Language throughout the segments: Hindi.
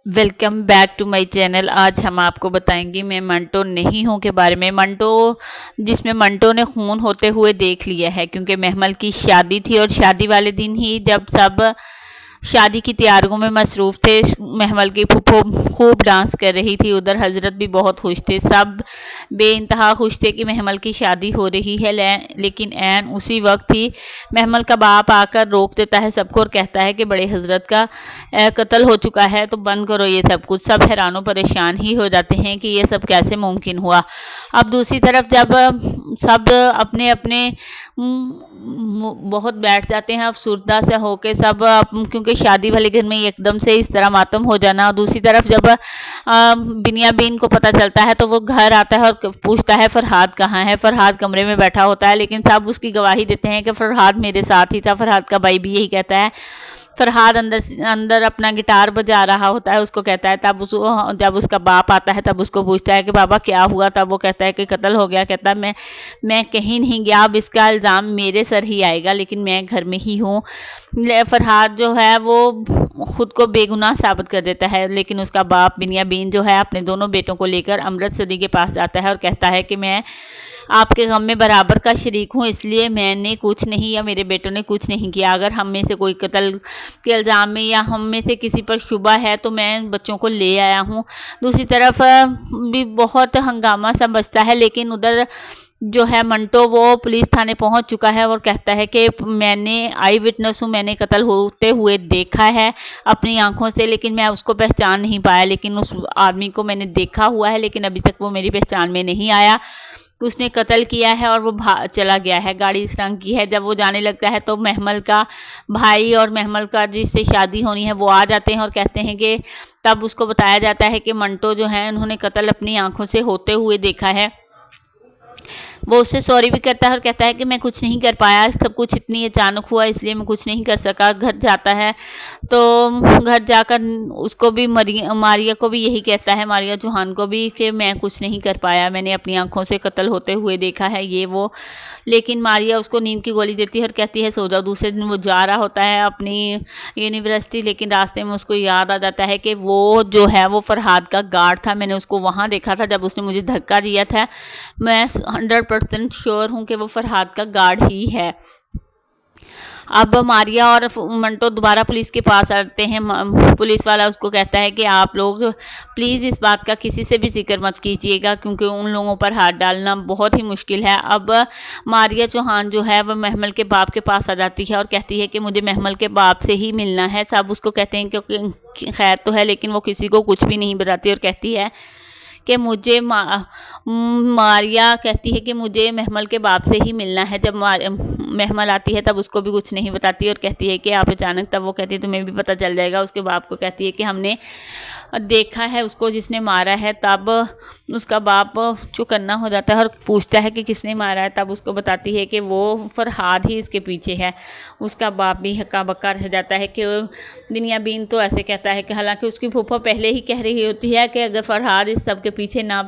Welcome back to my channel. आज हम आपको बताएंगे मैं मंटो नहीं हूँ के बारे में। मंटो जिसमें मंटो ने खून होते हुए देख लिया है, क्योंकि महमल की शादी थी और शादी वाले दिन ही जब सब शादी की तैयारियों में मसरूफ़ थे, महमल की फूफो खूब डांस कर रही थी। उधर हजरत भी बहुत खुश थे, सब बेइंतहा खुश थे कि महमल की शादी हो रही है। लेकिन ऐन उसी वक्त ही महमल का बाप आकर रोक देता है सबको और कहता है कि बड़े हजरत का कत्ल हो चुका है, तो बंद करो ये सब कुछ। सब हैरानो परेशान ही हो जाते हैं कि ये सब कैसे मुमकिन हुआ। अब दूसरी तरफ जब सब अपने अपने बहुत बैठ जाते हैं अफसुर्दा से होके सब, क्योंकि शादी वाले घर में एकदम से इस तरह मातम हो जाना। और दूसरी तरफ जब बिनियामीन को पता चलता है तो वो घर आता है और पूछता है फरहाद कहाँ है। फरहाद कमरे में बैठा होता है, लेकिन सब उसकी गवाही देते हैं कि फरहाद मेरे साथ ही था। फरहाद का भाई भी यही कहता है। फरहाद अंदर अपना गिटार बजा रहा होता है, उसको कहता है। तब जब उसका बाप आता है तब उसको पूछता है कि बाबा क्या हुआ। तब वो कहता है कि कत्ल हो गया। कहता है मैं कहीं नहीं गया, अब इसका इल्ज़ाम मेरे सर ही आएगा, लेकिन मैं घर में ही हूँ। फरहाद जो है वो खुद को बेगुनाह साबित कर देता है, लेकिन उसका बाप बिनियामीन जो है अपने दोनों बेटों को लेकर अमृतसरी के पास जाता है और कहता है कि मैं आपके गम में बराबर का शरीक हूँ, इसलिए मैंने कुछ नहीं या मेरे बेटों ने कुछ नहीं किया। अगर हम में से कोई कत्ल के इल्ज़ाम में या हम में से किसी पर शुबा है तो मैं बच्चों को ले आया हूँ। दूसरी तरफ भी बहुत हंगामा सा बचता है, लेकिन उधर जो है मंटो वो पुलिस थाने पहुंच चुका है और कहता है कि मैंने आई विटनेस हूँ, मैंने कत्ल होते हुए देखा है अपनी आंखों से, लेकिन मैं उसको पहचान नहीं पाया। लेकिन उस आदमी को मैंने देखा हुआ है, लेकिन अभी तक वो मेरी पहचान में नहीं आया। उसने कत्ल किया है और वो चला गया है। गाड़ी इस रंग की है। जब वो जाने लगता है तो महमल का भाई और महमल का जिससे शादी होनी है वो आ जाते हैं और कहते हैं कि तब उसको बताया जाता है कि मंटो जो है उन्होंने कत्ल अपनी आंखों से होते हुए देखा है। वो उससे सॉरी भी करता है और कहता है कि मैं कुछ नहीं कर पाया, सब कुछ इतनी अचानक हुआ इसलिए मैं कुछ नहीं कर सका। घर जाता है तो घर जाकर उसको भी मारिया को भी यही कहता है, मारिया चौहान को भी, कि मैं कुछ नहीं कर पाया, मैंने अपनी आंखों से कत्ल होते हुए देखा है ये वो। लेकिन मारिया उसको नींद की गोली देती है और कहती है सो जाओ। दूसरे दिन वो जा रहा होता है अपनी यूनिवर्सिटी, लेकिन रास्ते में उसको याद आ जाता है कि वो जो है वो फरहाद का गार्ड था। मैंने उसको वहाँ देखा था जब उसने मुझे धक्का दिया था। मैं 100% श्योर हूँ कि वो फरहाद का गार्ड ही है। अब मारिया और मंटो दोबारा पुलिस के पास आते हैं। पुलिस वाला उसको कहता है कि आप लोग प्लीज़ इस बात का किसी से भी जिक्र मत कीजिएगा, क्योंकि उन लोगों पर हाथ डालना बहुत ही मुश्किल है। अब मारिया चौहान जो है वह महमल के बाप के पास आ जाती है और कहती है कि मुझे महमल के बाप से ही मिलना है। सब उसको कहते हैं क्योंकि खैर तो है, लेकिन वो किसी को कुछ भी नहीं बताती और कहती है कि मुझे मारिया कहती है कि मुझे महमल के बाप से ही मिलना है। जब महमल आती है तब उसको भी कुछ नहीं बताती और कहती है कि आप अचानक, तब वो कहती है तुम्हें भी पता चल जाएगा। उसके बाप को कहती है कि हमने देखा है उसको जिसने मारा है। तब उसका बाप चौकन्ना हो जाता है और पूछता है कि किसने मारा है। तब उसको बताती है कि वो फरहाद ही इसके पीछे है। उसका बाप भी हक्का बक्का रह जाता है कि बिनियामीन तो ऐसे कहता है कि हालांकि उसकी फूफा पहले ही कह रही होती है कि अगर फरहाद इस सब के पीछे ना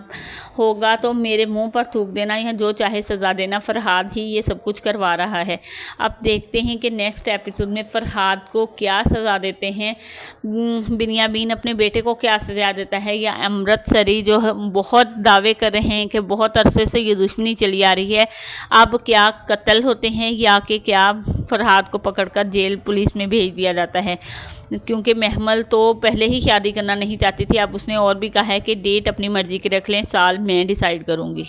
होगा तो मेरे मुंह पर थूक देना या जो चाहे सज़ा देना, फरहाद ही ये सब कुछ करवा रहा है। अब देखते हैं कि नेक्स्ट एपिसोड में फरहाद को क्या सज़ा देते हैं, बिनियामीन अपने बेटे को क्या सज़ा देता है, या अमृतसरी जो बहुत दावे कर रहे हैं कि बहुत अरसे से ये दुश्मनी चली आ रही है, अब क्या कत्ल होते हैं या कि क्या फरहाद को पकड़कर जेल पुलिस में भेज दिया जाता है। क्योंकि महमल तो पहले ही शादी करना नहीं चाहती थी। अब उसने और भी कहा है कि डेट अपनी मर्ज़ी की रख लें, साल मैं डिसाइड करूँगी।